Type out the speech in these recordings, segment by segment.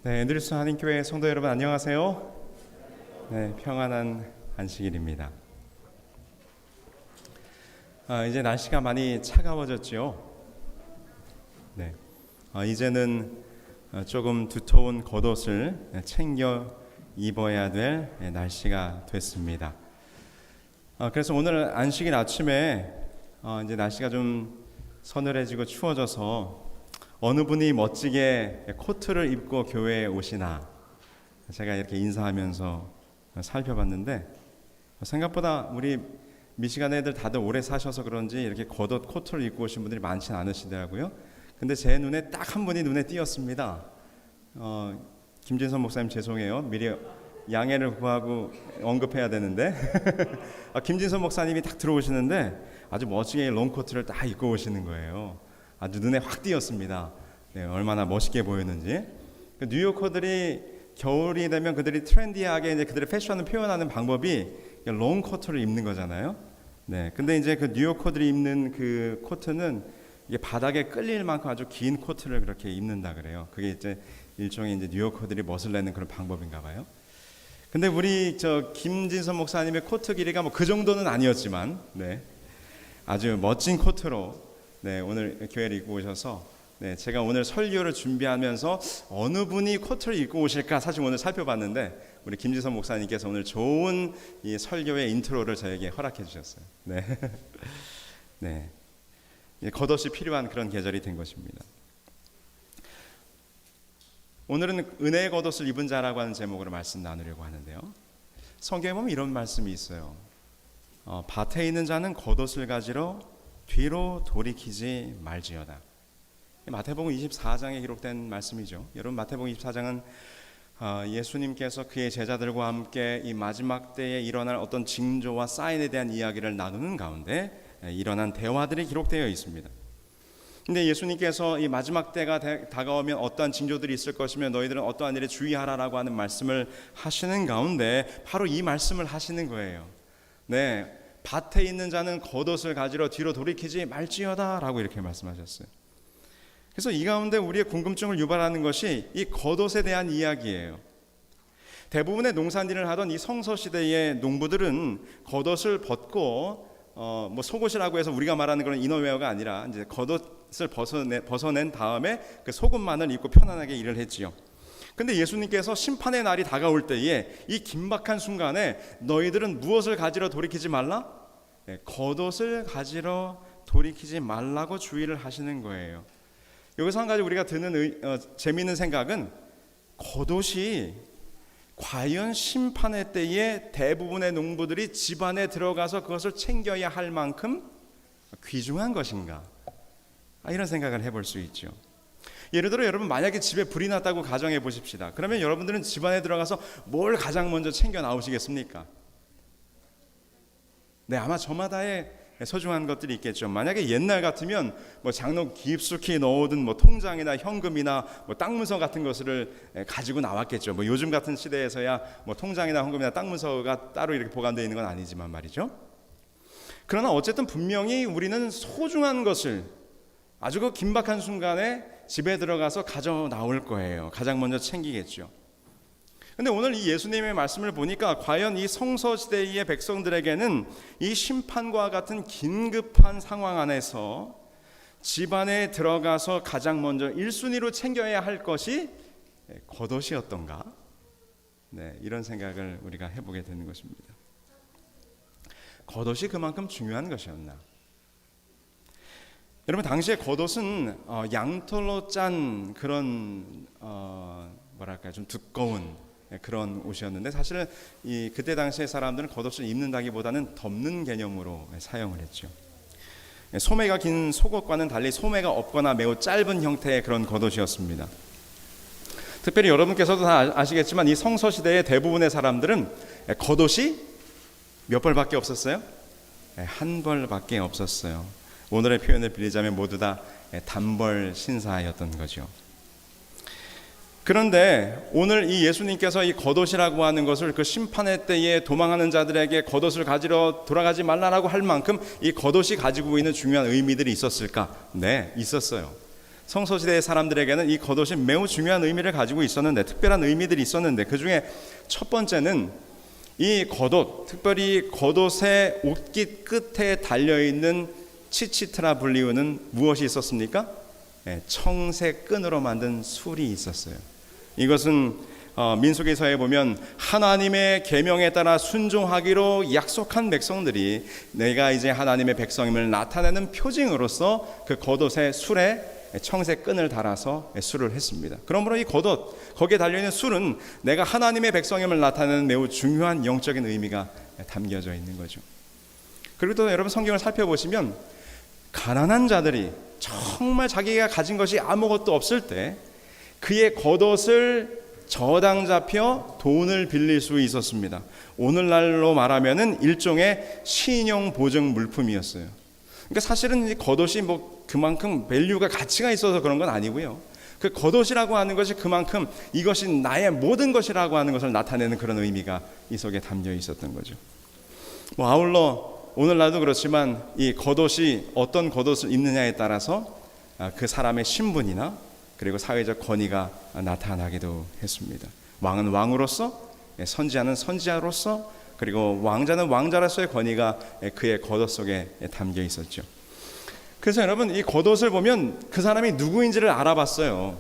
네, 앤드류스 한인교회 성도 여러분 안녕하세요. 네, 평안한 안식일입니다. 이제 날씨가 많이 차가워졌죠. 네, 이제는 조금 두터운 겉옷을 챙겨 입어야 될 날씨가 됐습니다. 그래서 오늘 안식일 아침에 이제 날씨가 좀 서늘해지고 추워져서 어느 분이 멋지게 코트를 입고 교회에 오시나 제가 이렇게 인사하면서 살펴봤는데 생각보다 우리 미시간 애들 다들 오래 사셔서 그런지 이렇게 겉옷 코트를 입고 오신 분들이 많지는 않으시더라고요. 근데 제 눈에 딱 한 분이 눈에 띄었습니다. 김진선 목사님 죄송해요. 미리 양해를 구하고 언급해야 되는데 김진선 목사님이 딱 들어오시는데 아주 멋지게 롱코트를 딱 입고 오시는 거예요. 아주 눈에 확 띄었습니다. 네, 얼마나 멋있게 보였는지. 뉴요커들이 겨울이 되면 그들이 트렌디하게 이제 그들의 패션을 표현하는 방법이 롱코트를 입는 거잖아요. 네, 근데 이제 그 뉴요커들이 입는 그 코트는 이게 바닥에 끌릴 만큼 아주 긴 코트를 그렇게 입는다 그래요. 그게 이제 일종의 이제 뉴요커들이 멋을 내는 그런 방법인가 봐요. 근데 우리 김진선 목사님의 코트 길이가 뭐 그 정도는 아니었지만, 네, 아주 멋진 코트로 네, 오늘 교회를 입고 오셔서 제가 오늘 설교를 준비하면서 어느 분이 코트를 입고 오실까 사실 오늘 살펴봤는데 우리 김지선 목사님께서 오늘 좋은 이 설교의 인트로를 저에게 허락해 주셨어요. 네, 네, 겉옷이 필요한 그런 계절이 된 것입니다. 오늘은 은혜의 겉옷을 입은 자라고 하는 제목으로 말씀 나누려고 하는데요. 성경에 보면 이런 말씀이 있어요. 밭에 있는 자는 겉옷을 가지러 뒤로 돌이키지 말지어다. 마태복음 24장에 기록된 말씀이죠. 여러분, 마태복음 24장은 예수님께서 그의 제자들과 함께 이 마지막 때에 일어날 어떤 징조와 사인에 대한 이야기를 나누는 가운데 일어난 대화들이 기록되어 있습니다. 근데 예수님께서 이 마지막 때가 다가오면 어떠한 징조들이 있을 것이며 너희들은 어떠한 일에 주의하라라고 하는 말씀을 하시는 가운데 바로 이 말씀을 하시는 거예요. 네, 밭에 있는 자는 겉옷을 가지러 뒤로 돌이키지 말지어다 라고 이렇게 말씀하셨어요. 그래서 이 가운데 우리의 궁금증을 유발하는 것이 이 겉옷에 대한 이야기예요. 대부분의 농산일을 하던 이 성서시대의 농부들은 겉옷을 벗고 뭐 속옷이라고 해서 우리가 말하는 그런 이너웨어가 아니라 이제 겉옷을 벗어낸 다음에 그 속옷만을 입고 편안하게 일을 했지요. 근데 예수님께서 심판의 날이 다가올 때에 이 긴박한 순간에 너희들은 무엇을 가지러 돌이키지 말라? 겉옷을 가지러 돌이키지 말라고 주의를 하시는 거예요. 여기서 한 가지 우리가 드는 재미있는 생각은 겉옷이 과연 심판의 때에 대부분의 농부들이 집안에 들어가서 그것을 챙겨야 할 만큼 귀중한 것인가? 이런 생각을 해볼 수 있죠. 예를 들어 여러분 만약에 집에 불이 났다고 가정해 보십시다. 그러면 여러분들은 집안에 들어가서 뭘 가장 먼저 챙겨 나오시겠습니까? 네, 아마 저마다의 소중한 것들이 있겠죠. 만약에 옛날 같으면 뭐 장롱 깊숙이 넣어둔 뭐 통장이나 현금이나 뭐 땅 문서 같은 것을 가지고 나왔겠죠. 뭐 요즘 같은 시대에서야 뭐 통장이나 현금이나 땅 문서가 따로 이렇게 보관되어 있는 건 아니지만 말이죠. 그러나 어쨌든 분명히 우리는 소중한 것을 아주 그 긴박한 순간에 집에 들어가서 가져 나올 거예요. 가장 먼저 챙기겠죠. 근데 오늘 이 예수님의 말씀을 보니까 과연 이 성서시대의 백성들에게는 이 심판과 같은 긴급한 상황 안에서 집안에 들어가서 가장 먼저 1순위로 챙겨야 할 것이 겉옷이었던가? 네, 이런 생각을 우리가 해보게 되는 것입니다. 겉옷이 그만큼 중요한 것이었나? 여러분, 당시에 겉옷은 양털로 짠 그런 뭐랄까요, 좀 두꺼운 그런 옷이었는데 사실은 그때 당시의 사람들은 겉옷을 입는다기보다는 덮는 개념으로 사용을 했죠. 소매가 긴 속옷과는 달리 소매가 없거나 매우 짧은 형태의 그런 겉옷이었습니다. 특별히 여러분께서도 다 아시겠지만 이 성서시대의 대부분의 사람들은 겉옷이 몇 벌밖에 없었어요? 한 벌밖에 없었어요. 오늘의 표현을 빌리자면 모두 다 단벌 신사였던 거죠. 그런데 오늘 이 예수님께서 이 겉옷이라고 하는 것을 그 심판의 때에 도망하는 자들에게 겉옷을 가지러 돌아가지 말라라고 할 만큼 이 겉옷이 가지고 있는 중요한 의미들이 있었을까? 네, 있었어요. 성소시대의 사람들에게는 이 겉옷이 매우 중요한 의미를 가지고 있었는데, 특별한 의미들이 있었는데, 그 중에 첫 번째는 이 겉옷, 특별히 겉옷의 옷깃 끝에 달려있는 치치트라 불리우는 무엇이 있었습니까? 청색 끈으로 만든 술이 있었어요. 이것은 민수기서에 보면 하나님의 계명에 따라 순종하기로 약속한 백성들이 내가 이제 하나님의 백성임을 나타내는 표징으로서 그 겉옷의 술에 청색 끈을 달아서 술을 했습니다. 그러므로 이 겉옷, 거기에 달려있는 술은 내가 하나님의 백성임을 나타내는 매우 중요한 영적인 의미가 담겨져 있는 거죠. 그리고 또 여러분 성경을 살펴보시면 가난한 자들이 정말 자기가 가진 것이 아무것도 없을 때 그의 겉옷을 저당 잡혀 돈을 빌릴 수 있었습니다. 오늘날로 말하면은 일종의 신용 보증 물품이었어요. 그러니까 사실은 이 겉옷이 그만큼 밸류가 가치가 있어서 그런 건 아니고요. 그 겉옷이라고 하는 것이 그만큼 이것이 나의 모든 것이라고 하는 것을 나타내는 그런 의미가 이 속에 담겨 있었던 거죠. 아울러 오늘날도 그렇지만 이 겉옷이 어떤 겉옷을 입느냐에 따라서 그 사람의 신분이나 그리고 사회적 권위가 나타나기도 했습니다. 왕은 왕으로서, 선지자는 선지자로서, 그리고 왕자는 왕자로서의 권위가 그의 겉옷 속에 담겨 있었죠. 그래서 여러분 이 겉옷을 보면 그 사람이 누구인지를 알아봤어요.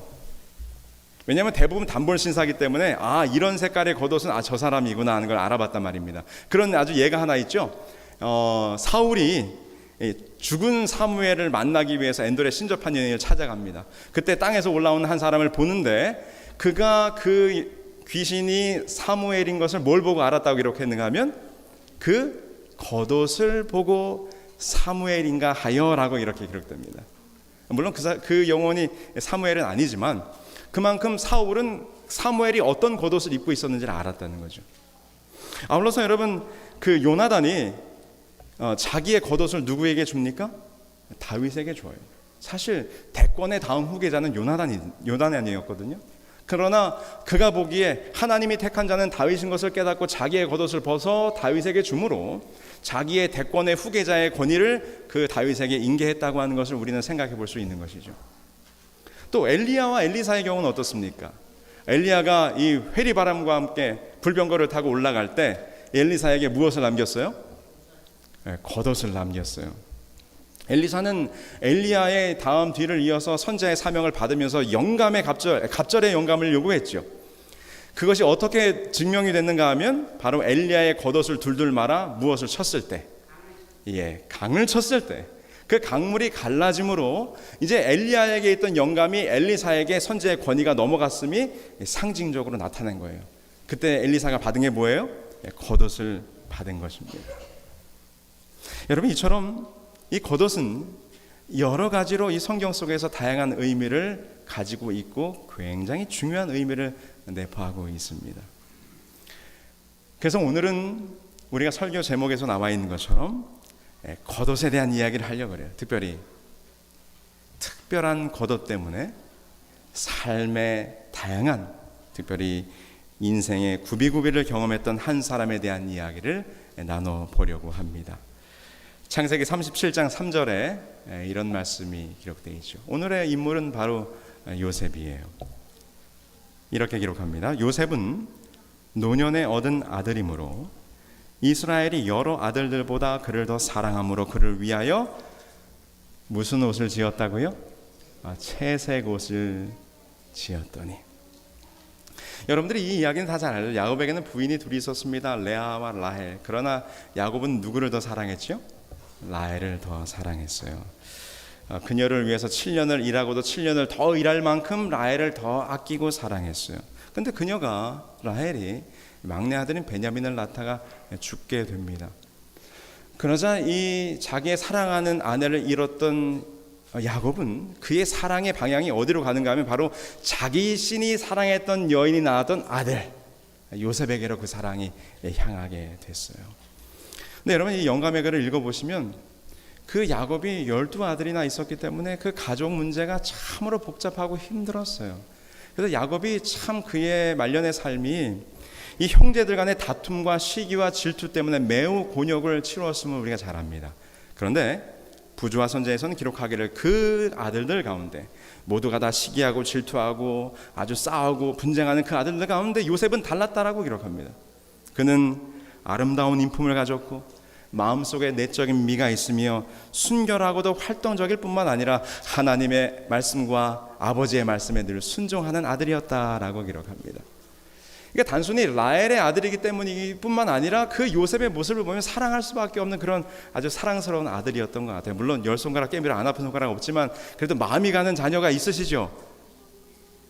왜냐하면 대부분 단벌 신사기 때문에 이런 색깔의 겉옷은 저 사람이구나 하는 걸 알아봤단 말입니다. 그런 아주 예가 하나 있죠. 사울이 죽은 사무엘을 만나기 위해서 엔돌의 신접한 여인을 찾아갑니다. 그때 땅에서 올라오는 한 사람을 보는데 그가 그 귀신이 사무엘인 것을 뭘 보고 알았다고 기록했는가 하면 그 겉옷을 보고 사무엘인가 하여라고 이렇게 기록됩니다. 물론 그 영혼이 사무엘은 아니지만 그만큼 사울은 사무엘이 어떤 겉옷을 입고 있었는지를 알았다는 거죠. 아울러서 여러분 그 요나단이 자기의 겉옷을 누구에게 줍니까? 다윗에게 줘요. 사실 대권의 다음 후계자는 요나단이었거든요. 그러나 그가 보기에 하나님이 택한 자는 다윗인 것을 깨닫고 자기의 겉옷을 벗어 다윗에게 주므로 자기의 대권의 후계자의 권위를 그 다윗에게 인계했다고 하는 것을 우리는 생각해 볼 수 있는 것이죠. 또 엘리야와 엘리사의 경우는 어떻습니까? 엘리야가 이 회리바람과 함께 불병거를 타고 올라갈 때 엘리사에게 무엇을 남겼어요? 겉옷을 남겼어요. 엘리사는 엘리야의 다음 뒤를 이어서 선지자의 사명을 받으면서 갑절의 영감을 요구했죠. 그것이 어떻게 증명이 됐는가 하면 바로 엘리야의 겉옷을 둘둘 말아 무엇을 쳤을 때, 강을 쳤을 때 그 강물이 갈라짐으로 이제 엘리야에게 있던 영감이 엘리사에게 선지자의 권위가 넘어갔음이 상징적으로 나타난 거예요. 그때 엘리사가 받은 게 뭐예요? 겉옷을 받은 것입니다. 여러분 이처럼 이 겉옷은 여러 가지로 이 성경 속에서 다양한 의미를 가지고 있고 굉장히 중요한 의미를 내포하고 있습니다. 그래서 오늘은 우리가 설교 제목에서 나와 있는 것처럼 겉옷에 대한 이야기를 하려고 그래요. 특별한 겉옷 때문에 삶의 다양한, 특별히 인생의 구비구비를 경험했던 한 사람에 대한 이야기를 나눠보려고 합니다. 창세기 37장 3절에 이런 말씀이 기록되어 있죠. 오늘의 인물은 바로 요셉이에요. 이렇게 기록합니다. 요셉은 노년에 얻은 아들이므로 이스라엘이 여러 아들들보다 그를 더 사랑함으로 그를 위하여 무슨 옷을 지었다고요? 채색 옷을 지었더니. 여러분들이 이 이야기는 다 잘 알죠. 야곱에게는 부인이 둘이 있었습니다. 레아와 라헬. 그러나 야곱은 누구를 더 사랑했죠? 라헬을 더 사랑했어요. 그녀를 위해서 7년을 일하고도 7년을 더 일할 만큼 라헬을 더 아끼고 사랑했어요. 근데 그녀가, 라헬이 막내 아들인 베냐민을 낳다가 죽게 됩니다. 그러자 이 자기의 사랑하는 아내를 잃었던 야곱은 그의 사랑의 방향이 어디로 가는가 하면 바로 자기 신이 사랑했던 여인이 낳았던 아들 요셉에게로 그 사랑이 향하게 됐어요. 근데 여러분 이 영감의 글을 읽어보시면 그 야곱이 12아들이나 있었기 때문에 그 가족 문제가 참으로 복잡하고 힘들었어요. 그래서 야곱이 참 그의 말년의 삶이 이 형제들 간의 다툼과 시기와 질투 때문에 매우 곤욕을 치루었음을 우리가 잘 압니다. 그런데 부조와 선지자에서는 기록하기를 그 아들들 가운데 모두가 다 시기하고 질투하고 아주 싸우고 분쟁하는 그 아들들 가운데 요셉은 달랐다라고 기록합니다. 그는 아름다운 인품을 가졌고 마음속에 내적인 미가 있으며 순결하고도 활동적일 뿐만 아니라 하나님의 말씀과 아버지의 말씀에 늘 순종하는 아들이었다라고 기록합니다. 그러니까 단순히 라헬의 아들이기 때문이 뿐만 아니라 그 요셉의 모습을 보면 사랑할 수밖에 없는 그런 아주 사랑스러운 아들이었던 것 같아요. 물론 10손가락 깨물어 안 아픈 손가락 없지만 그래도 마음이 가는 자녀가 있으시죠?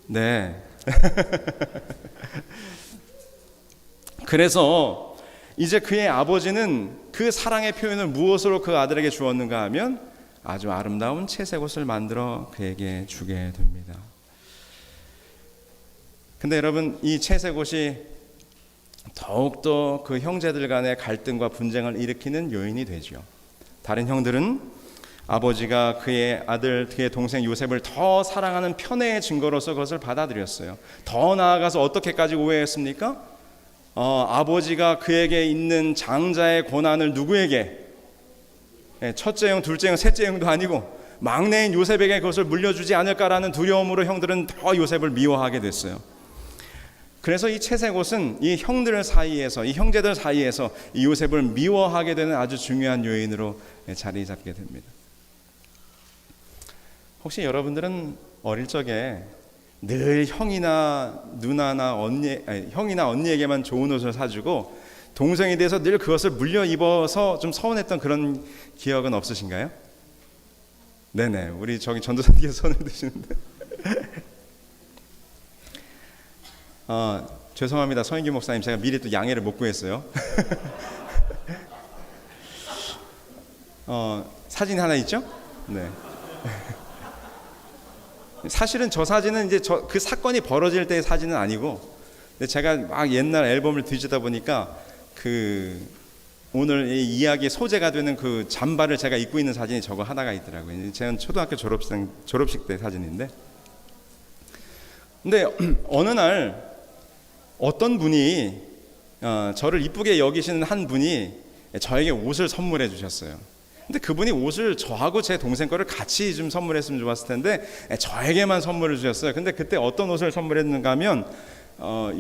네. 그래서 이제 그의 아버지는 그 사랑의 표현을 무엇으로 그 아들에게 주었는가 하면 아주 아름다운 채색 옷을 만들어 그에게 주게 됩니다. 근데 여러분, 이 채색 옷이 더욱더 그 형제들 간의 갈등과 분쟁을 일으키는 요인이 되죠. 다른 형들은 아버지가 그의 아들, 그의 동생 요셉을 더 사랑하는 편애의 증거로서 그것을 받아들였어요. 더 나아가서 어떻게까지 오해했습니까? 아버지가 그에게 있는 장자의 권한을 누구에게? 첫째 형, 둘째 형, 셋째 형도 아니고 막내인 요셉에게 그것을 물려주지 않을까라는 두려움으로 형들은 더 요셉을 미워하게 됐어요. 그래서 이 채색 옷은 이 형들 사이에서, 이 형제들 사이에서 이 요셉을 미워하게 되는 아주 중요한 요인으로 자리 잡게 됩니다. 혹시 여러분들은 어릴 적에 늘 형이나 누나나 형이나 언니에게만 좋은 옷을 사주고 동생에 대해서 늘 그것을 물려 입어서 좀 서운했던 그런 기억은 없으신가요? 네네, 우리 저기 전도사님께서 손을 드시는데 죄송합니다, 서인규 목사님, 제가 미리 또 양해를 못 구했어요. 사진 하나 있죠? 네. 사실은 저 사진은 이제 그 사건이 벌어질 때의 사진은 아니고, 근데 제가 막 옛날 앨범을 뒤지다 보니까 오늘 이 이야기의 소재가 되는 그 잠바를 제가 입고 있는 사진이 저거 하나가 있더라고요. 제가 초등학교 졸업식 때 사진인데, 근데 어느 날 어떤 분이 저를 이쁘게 여기시는 한 분이 저에게 옷을 선물해 주셨어요. 근데 그분이 옷을 저하고 제 동생 거를 같이 좀 선물했으면 좋았을 텐데 저에게만 선물을 주셨어요. 근데 그때 어떤 옷을 선물했는가 하면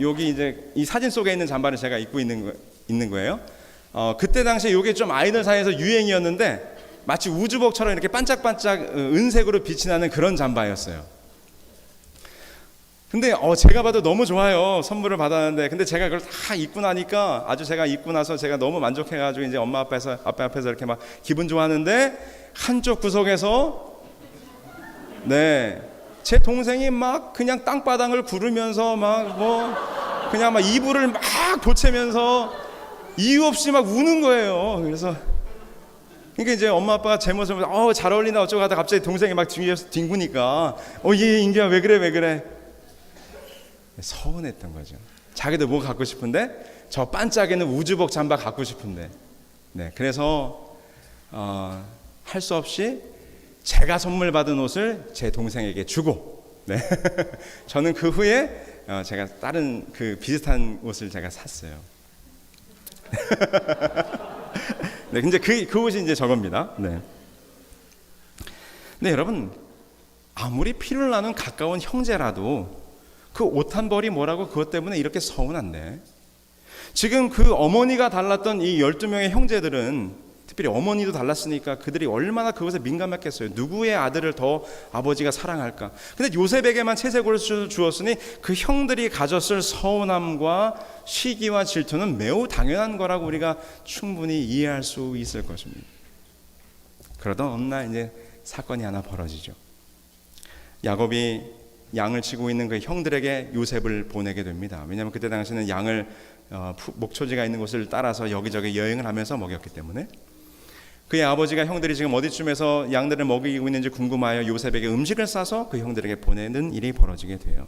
여기 이제 이 사진 속에 있는 잠바를 제가 입고 있는 거예요. 그때 당시에 이게 좀 아이들 사이에서 유행이었는데 마치 우주복처럼 이렇게 반짝반짝 은색으로 빛이 나는 그런 잠바였어요. 근데 제가 봐도 너무 좋아요. 선물을 받았는데, 근데 제가 그걸 다 입고 나니까 제가 입고 나서 제가 너무 만족해가지고 이제 엄마 아빠 앞에서 이렇게 막 기분 좋아하는데 한쪽 구석에서 제 동생이 막 그냥 땅바닥을 구르면서 그냥 막 이불을 막 보채면서 이유 없이 막 우는 거예요. 그래서 그러니까 이제 엄마 아빠가 제 모습을 잘 어울린다 어쩌고 하다가 갑자기 동생이 막 뒤에서 뒹구니까 얘 인규야 왜 그래 서운했던 거죠. 자기도 뭐 갖고 싶은데 저 반짝이는 우주복 잠바 갖고 싶은데 그래서 할 수 없이 제가 선물 받은 옷을 제 동생에게 주고 저는 그 후에 제가 다른 그 비슷한 옷을 제가 샀어요. 근데 그 옷이 이제 저겁니다. 근데 여러분, 아무리 피를 나눈 가까운 형제라도 그 옷 한 벌이 뭐라고 그것 때문에 이렇게 서운한데, 지금 그 어머니가 달랐던 이 12명의 형제들은, 특별히 어머니도 달랐으니까 그들이 얼마나 그것에 민감했겠어요. 누구의 아들을 더 아버지가 사랑할까. 근데 요셉에게만 채색 옷을 주었으니 그 형들이 가졌을 서운함과 시기와 질투는 매우 당연한 거라고 우리가 충분히 이해할 수 있을 것입니다. 그러던 어느 날 이제 사건이 하나 벌어지죠. 야곱이 양을 치고 있는 그 형들에게 요셉을 보내게 됩니다. 왜냐하면 그때 당시에는 양을 목초지가 있는 곳을 따라서 여기저기 여행을 하면서 먹였기 때문에. 그의 아버지가 형들이 지금 어디쯤에서 양들을 먹이고 있는지 궁금하여 요셉에게 음식을 싸서 그 형들에게 보내는 일이 벌어지게 돼요.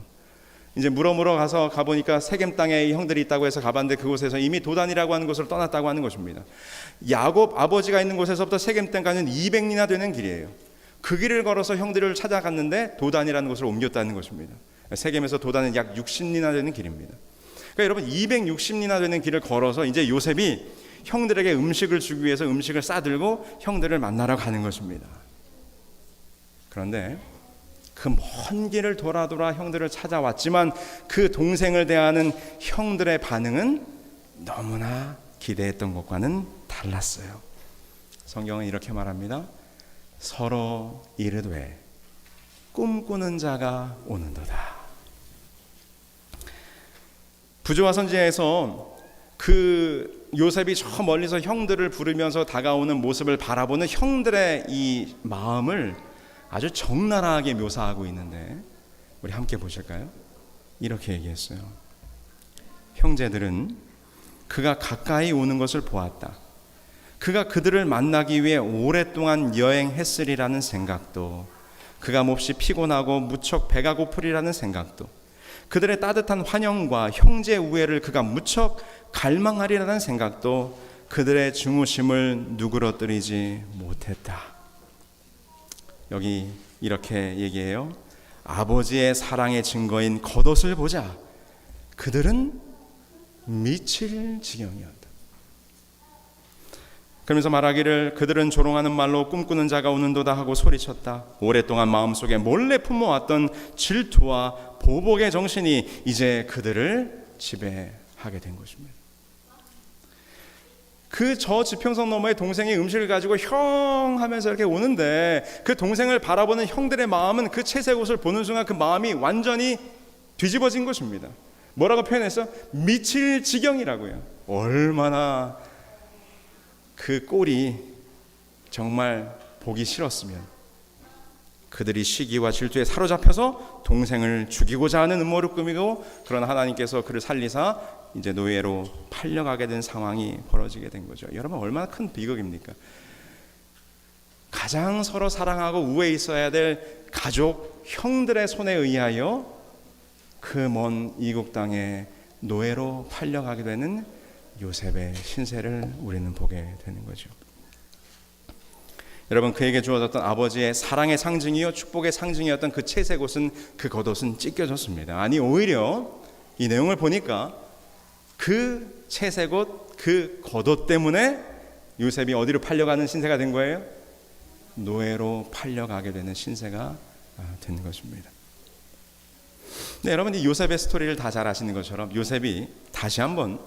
이제 물어물어 가보니까 세겜 땅에 형들이 있다고 해서 가봤는데 그곳에서 이미 도단이라고 하는 곳으로 떠났다고 하는 것입니다. 야곱 아버지가 있는 곳에서부터 세겜 땅까지는 200리나 되는 길이에요. 그 길을 걸어서 형들을 찾아갔는데 도단이라는 곳을 옮겼다는 것입니다. 세겜에서 도단은 약 60리나 되는 길입니다. 그러니까 여러분 260리나 되는 길을 걸어서 이제 요셉이 형들에게 음식을 주기 위해서 음식을 싸들고 형들을 만나러 가는 것입니다. 그런데 그 먼 길을 돌아 형들을 찾아왔지만 그 동생을 대하는 형들의 반응은 너무나 기대했던 것과는 달랐어요. 성경은 이렇게 말합니다. 서로 이르되 꿈꾸는 자가 오는도다. 부조와 선지자에서 그 요셉이 저 멀리서 형들을 부르면서 다가오는 모습을 바라보는 형들의 이 마음을 아주 적나라하게 묘사하고 있는데 우리 함께 보실까요? 이렇게 얘기했어요. 형제들은 그가 가까이 오는 것을 보았다. 그가 그들을 만나기 위해 오랫동안 여행했으리라는 생각도, 그가 몹시 피곤하고 무척 배가 고프리라는 생각도, 그들의 따뜻한 환영과 형제 우애를 그가 무척 갈망하리라는 생각도 그들의 중후심을 누그러뜨리지 못했다. 여기 이렇게 얘기해요. 아버지의 사랑의 증거인 겉옷을 보자 그들은 미칠 지경이었다. 그러면서 말하기를 그들은 조롱하는 말로 꿈꾸는 자가 오는도다 하고 소리쳤다. 오랫동안 마음속에 몰래 품어왔던 질투와 보복의 정신이 이제 그들을 지배하게 된 것입니다. 그 저 지평선 너머에 동생이 음식을 가지고 형 하면서 이렇게 오는데 그 동생을 바라보는 형들의 마음은 그 채색 옷을 보는 순간 그 마음이 완전히 뒤집어진 것입니다. 뭐라고 표현했어? 미칠 지경이라고요. 얼마나 그 꼴이 정말 보기 싫었으면 그들이 시기와 질투에 사로잡혀서 동생을 죽이고자 하는 음모를 꾸미고, 그러나 하나님께서 그를 살리사 이제 노예로 팔려가게 된 상황이 벌어지게 된 거죠. 여러분 얼마나 큰 비극입니까? 가장 서로 사랑하고 우애 있어야 될 가족 형들의 손에 의하여 그 먼 이국 땅에 노예로 팔려가게 되는 요셉의 신세를 우리는 보게 되는 거죠. 여러분 그에게 주어졌던 아버지의 사랑의 상징이요 축복의 상징이었던 그 채색 옷은, 그 겉옷은 찢겨졌습니다. 아니 오히려 이 내용을 보니까 그 채색 옷, 그 겉옷 때문에 요셉이 어디로 팔려가는 신세가 된 거예요? 노예로 팔려가게 되는 신세가 된 것입니다. 네, 여러분 이 요셉의 스토리를 다 잘 아시는 것처럼 요셉이 다시 한번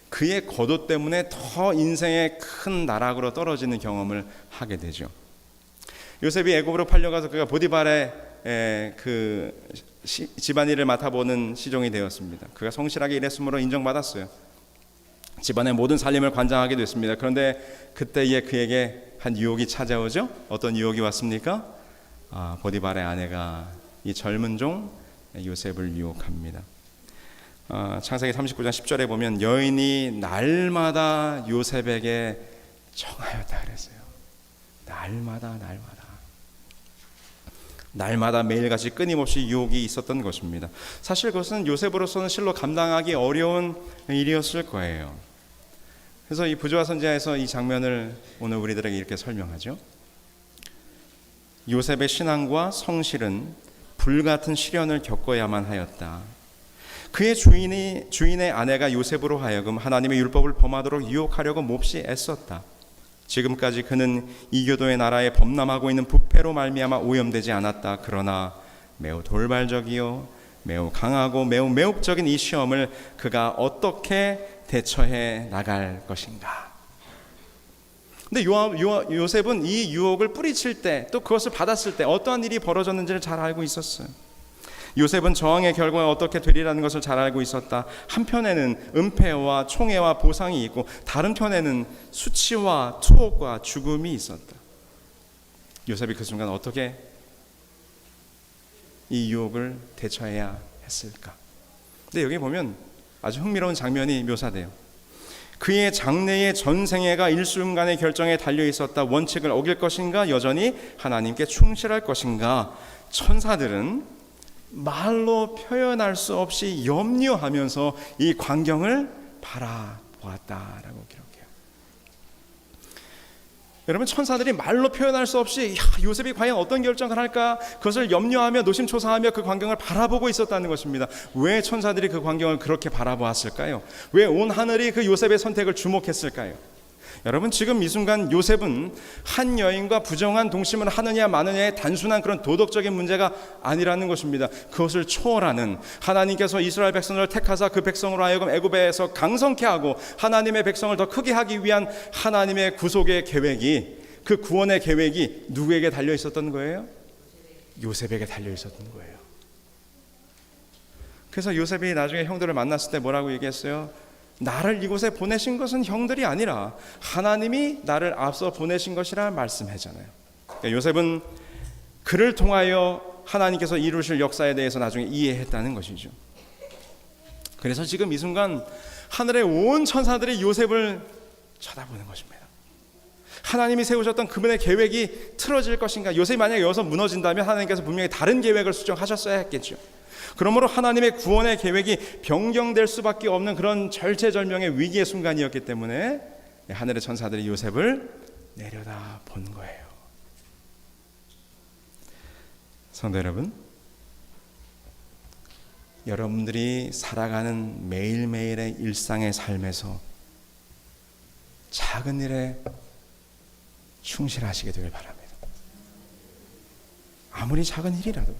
그의 겉옷 때문에 더 인생의 큰 나락으로 떨어지는 경험을 하게 되죠. 요셉이 애굽으로 팔려가서 그가 보디발의 그 집안일을 맡아보는 시종이 되었습니다. 그가 성실하게 일했으므로 인정받았어요. 집안의 모든 살림을 관장하게 됐습니다. 그런데 그때에 그에게 한 유혹이 찾아오죠. 어떤 유혹이 왔습니까? 보디발의 아내가 이 젊은 종 요셉을 유혹합니다. 창세기 39장 10절에 보면 여인이 날마다 요셉에게 청하였다 그랬어요. 날마다 매일같이 끊임없이 유혹이 있었던 것입니다. 사실 그것은 요셉으로서는 실로 감당하기 어려운 일이었을 거예요. 그래서 이 부조와 선지자에서 이 장면을 오늘 우리들에게 이렇게 설명하죠. 요셉의 신앙과 성실은 불같은 시련을 겪어야만 하였다. 그의 주인의 아내가 요셉으로 하여금 하나님의 율법을 범하도록 유혹하려고 몹시 애썼다. 지금까지 그는 이교도의 나라에 범람하고 있는 부패로 말미암아 오염되지 않았다. 그러나 매우 돌발적이요 매우 강하고 매우 매혹적인 이 시험을 그가 어떻게 대처해 나갈 것인가. 근데 요셉은 이 유혹을 뿌리칠 때, 또 그것을 받았을 때 어떠한 일이 벌어졌는지를 잘 알고 있었어요. 요셉은 저항의 결과가 어떻게 되리라는 것을 잘 알고 있었다. 한편에는 은폐와 총애와 보상이 있고 다른 편에는 수치와 투옥과 죽음이 있었다. 요셉이 그 순간 어떻게 이 유혹을 대처해야 했을까? 근데 여기 보면 아주 흥미로운 장면이 묘사돼요. 그의 장래의 전생애가 일순간의 결정에 달려 있었다. 원칙을 어길 것인가, 여전히 하나님께 충실할 것인가. 천사들은 말로 표현할 수 없이 염려하면서 이 광경을 바라보았다라고 기록해요. 여러분 천사들이 말로 표현할 수 없이 요셉이 과연 어떤 결정을 할까, 그것을 염려하며 노심초사하며 그 광경을 바라보고 있었다는 것입니다. 왜 천사들이 그 광경을 그렇게 바라보았을까요? 왜 온 하늘이 그 요셉의 선택을 주목했을까요? 여러분, 지금 이 순간 요셉은 한 여인과 부정한 동침을 하느냐 마느냐의 단순한 그런 도덕적인 문제가 아니라는 것입니다. 그것을 초월하는, 하나님께서 이스라엘 백성을 택하사 그 백성으로 하여금 애굽에서 강성케 하고 하나님의 백성을 더 크게 하기 위한 하나님의 구속의 계획이, 그 구원의 계획이 누구에게 달려 있었던 거예요? 요셉에게 달려 있었던 거예요. 그래서 요셉이 나중에 형들을 만났을 때 뭐라고 얘기했어요? 나를 이곳에 보내신 것은 형들이 아니라 하나님이 나를 앞서 보내신 것이라 말씀하잖아요. 그러니까 요셉은 그를 통하여 하나님께서 이루실 역사에 대해서 나중에 이해했다는 것이죠. 그래서 지금 이 순간 하늘의 온 천사들이 요셉을 쳐다보는 것입니다. 하나님이 세우셨던 그분의 계획이 틀어질 것인가? 요셉이 만약에 여기서 무너진다면 하나님께서 분명히 다른 계획을 수정하셨어야 했겠죠. 그러므로 하나님의 구원의 계획이 변경될 수밖에 없는 그런 절체절명의 위기의 순간이었기 때문에 하늘의 천사들이 요셉을 내려다 본 거예요. 성도 여러분, 여러분들이 살아가는 매일매일의 일상의 삶에서 작은 일에 충실하시게 되길 바랍니다. 아무리 작은 일이라도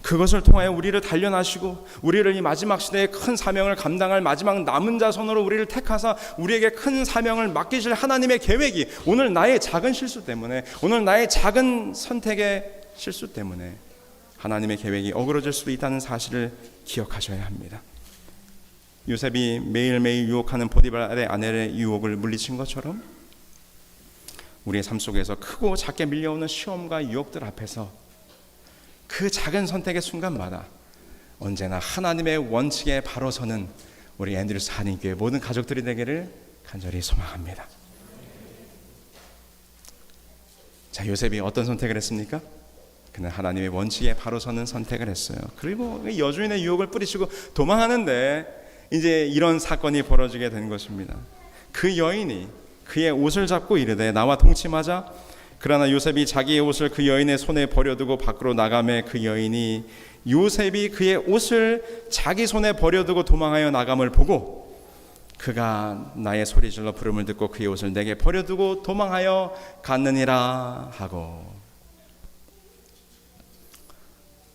그것을 통하여 우리를 단련하시고 우리를 이 마지막 시대의 큰 사명을 감당할 마지막 남은 자손으로 우리를 택하사 우리에게 큰 사명을 맡기실 하나님의 계획이 오늘 나의 작은 실수 때문에, 오늘 나의 작은 선택의 실수 때문에 하나님의 계획이 어그러질 수도 있다는 사실을 기억하셔야 합니다. 요셉이 매일매일 유혹하는 보디발의 아내의 유혹을 물리친 것처럼 우리의 삶 속에서 크고 작게 밀려오는 시험과 유혹들 앞에서 그 작은 선택의 순간마다 언제나 하나님의 원칙에 바로 서는 우리 앤드루스 한인교회 모든 가족들이 되기를 간절히 소망합니다. 자, 요셉이 어떤 선택을 했습니까? 그는 하나님의 원칙에 바로 서는 선택을 했어요. 그리고 여주인의 유혹을 뿌리치고 도망하는데 이제 이런 사건이 벌어지게 된 것입니다. 그 여인이 그의 옷을 잡고 이르되 나와 동침하자. 그러나 요셉이 자기의 옷을 그 여인의 손에 버려두고 밖으로 나가매 그 여인이 요셉이 그의 옷을 자기 손에 버려두고 도망하여 나감을 보고 그가 나의 소리질러 부름을 듣고 그의 옷을 내게 버려두고 도망하여 갔느니라 하고.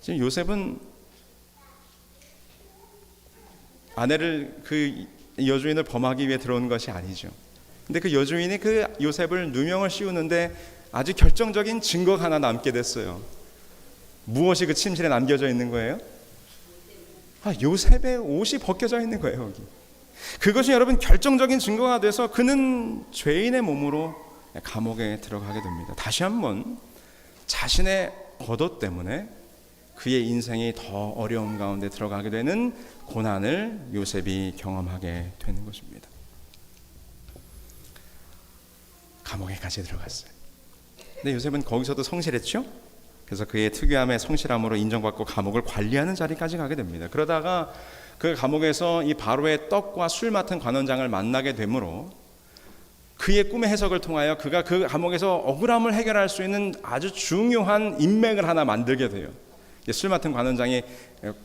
지금 요셉은 아내를, 그 여주인을 범하기 위해 들어온 것이 아니죠. 근데 그 여주인이 그 요셉을 누명을 씌우는데 아주 결정적인 증거가 하나 남게 됐어요. 무엇이 그 침실에 남겨져 있는 거예요? 요셉의 옷이 벗겨져 있는 거예요. 여기. 그것이 여러분 결정적인 증거가 돼서 그는 죄인의 몸으로 감옥에 들어가게 됩니다. 다시 한번 자신의 겉옷 때문에 그의 인생이 더 어려움 가운데 들어가게 되는 고난을 요셉이 경험하게 되는 것입니다. 감옥에까지 들어갔어요. 근데 요셉은 거기서도 성실했죠. 그래서 그의 특유함의 성실함으로 인정받고 감옥을 관리하는 자리까지 가게 됩니다. 그러다가 그 감옥에서 이 바로의 떡과 술 맡은 관원장을 만나게 되므로 그의 꿈의 해석을 통하여 그가 그 감옥에서 억울함을 해결할 수 있는 아주 중요한 인맥을 하나 만들게 돼요. 술 맡은 관원장이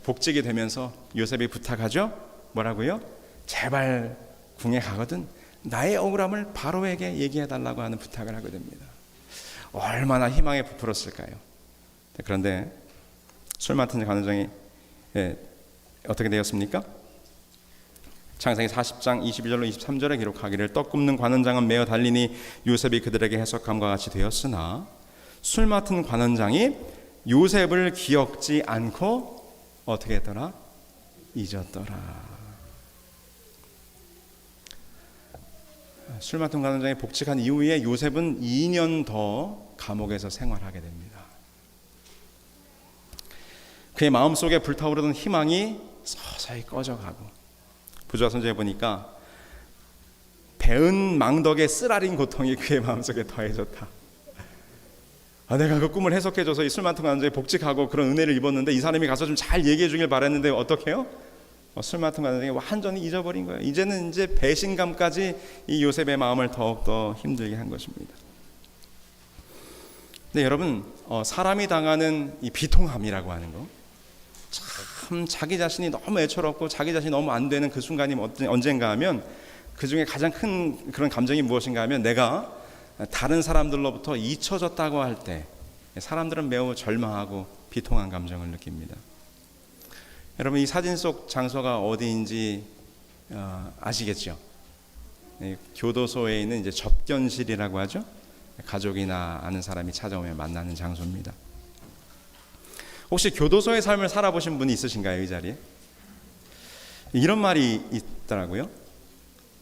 복직이 되면서 요셉이 부탁하죠. 뭐라고요? 제발 궁에 가거든 나의 억울함을 바로에게 얘기해달라고 하는 부탁을 하게 됩니다. 얼마나 희망에 부풀었을까요? 그런데 술 맡은 관원장이 어떻게 되었습니까? 창세기 40장 22절로 23절에 기록하기를 떡 굽는 관원장은 매어 달리니 요셉이 그들에게 해석함과 같이 되었으나 술 맡은 관원장이 요셉을 기억지 않고 어떻게 했더라? 잊었더라. 술 맡은 관원장이 복직한 이후에 요셉은 2년 더 감옥에서 생활하게 됩니다. 그의 마음속에 불타오르던 희망이 서서히 꺼져가고 부조화 선지에 보니까 배은 망덕의 쓰라린 고통이 그의 마음속에 더해졌다. 내가 그 꿈을 해석해줘서 이 술 맡은 관원장이 복직하고 그런 은혜를 입었는데 이 사람이 가서 좀 잘 얘기해 주길 바랬는데 어떻게 해요? 술 맡은 관원장이 완전히 잊어버린 거예요. 이제는 이제 배신감까지 이 요셉의 마음을 더욱더 힘들게 한 것입니다. 근데 여러분, 사람이 당하는 이 비통함이라고 하는 거, 참 자기 자신이 너무 애처롭고 자기 자신이 너무 안 되는 그 순간이 언젠가 하면 그 중에 가장 큰 그런 감정이 무엇인가 하면 내가 다른 사람들로부터 잊혀졌다고 할 때 사람들은 매우 절망하고 비통한 감정을 느낍니다. 여러분, 이 사진 속 장소가 어디인지 아시겠죠? 교도소에 있는 이제 접견실이라고 하죠. 가족이나 아는 사람이 찾아오면 만나는 장소입니다. 혹시 교도소의 삶을 살아보신 분이 있으신가요? 이 자리에? 이런 말이 있더라고요.